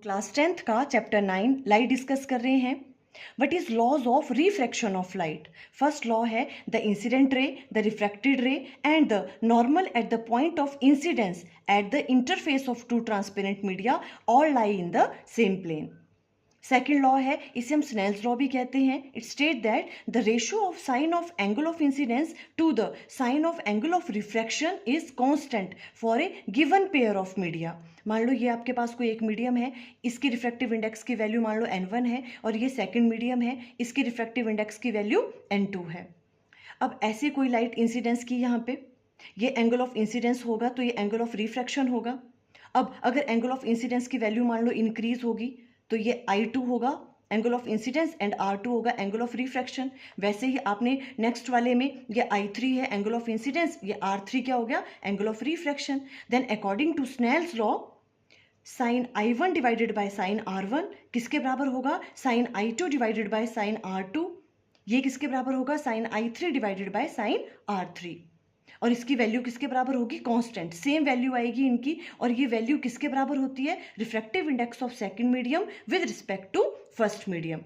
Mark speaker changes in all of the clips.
Speaker 1: Class 10th का chapter 9 light discuss कर रहे हैं। What is laws of refraction of light. First law है the incident ray, the refracted ray and the normal at the point of incidence at the interface of two transparent media all lie in the same plane. Second law है, इसे हम Snell's law भी कहते हैं। It state that the ratio of sine of angle of incidence to the sine of angle of refraction is constant for a given pair of media. मान लो ये आपके पास कोई एक मीडियम है, इसकी रिफ्रैक्टिव इंडेक्स की वैल्यू मान लो n1 है, और ये सेकंड मीडियम है, इसकी रिफ्रैक्टिव इंडेक्स की वैल्यू n2 है। अब ऐसे कोई लाइट इंसिडेंस की यहाँ पे, ये एंगल ऑफ इंसिडेंस होगा तो ये एंगल ऑफ रिफ्रैक्शन होगा। अब अगर एंगल ऑफ इंसिडेंस की वैल्यू मान लो इंक्रीज होगी तो ये I2 होगा angle of incidence and R2 होगा एंगल ऑफ रिफ्रैक्शन। वैसे ही आपने नेक्स्ट वाले में ये I3 है एंगल ऑफ इंसिडेंस, ये R3 क्या हो गया, angle of refraction. Then according to Snell's law sine I1 divided by sine R1 किसके बराबर होगा, sign I2 divided by sign R2। ये किसके बराबर होगा, sign I3 divided by sign R3। और इसकी वैल्यू किसके बराबर होगी, कांस्टेंट, सेम वैल्यू आएगी इनकी। और ये वैल्यू किसके बराबर होती है, refractive index of second medium with respect to first medium.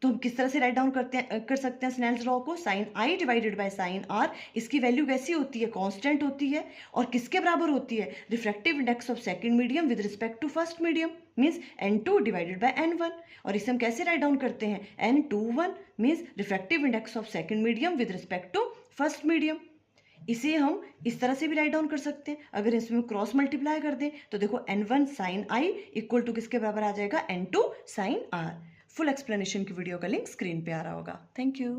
Speaker 1: तो हम किस तरह से राइट डाउन कर सकते हैं स्नेल्स लॉ को, sine I divided by sine R, इसकी वैल्यू कैसी होती है, कांस्टेंट होती है। और किसके बराबर होती है, refractive index of second medium with respect to first medium, means n2 divided by n1। और इसे हम कैसे राइट डाउन करते हैं, n21 means refractive index of second medium with respect to first medium. इसे हम इस तरह से भी राइट डाउन कर सकते हैं, अगर इसमें क्रॉस मल्टीप्लाई कर दें तो देखो n1 sign I equal to किसके बराबर आ जाएगा, n2 sine R। Full explanation की वीडियो का लिंक स्क्रीन पे आ रहा होगा। Thank you.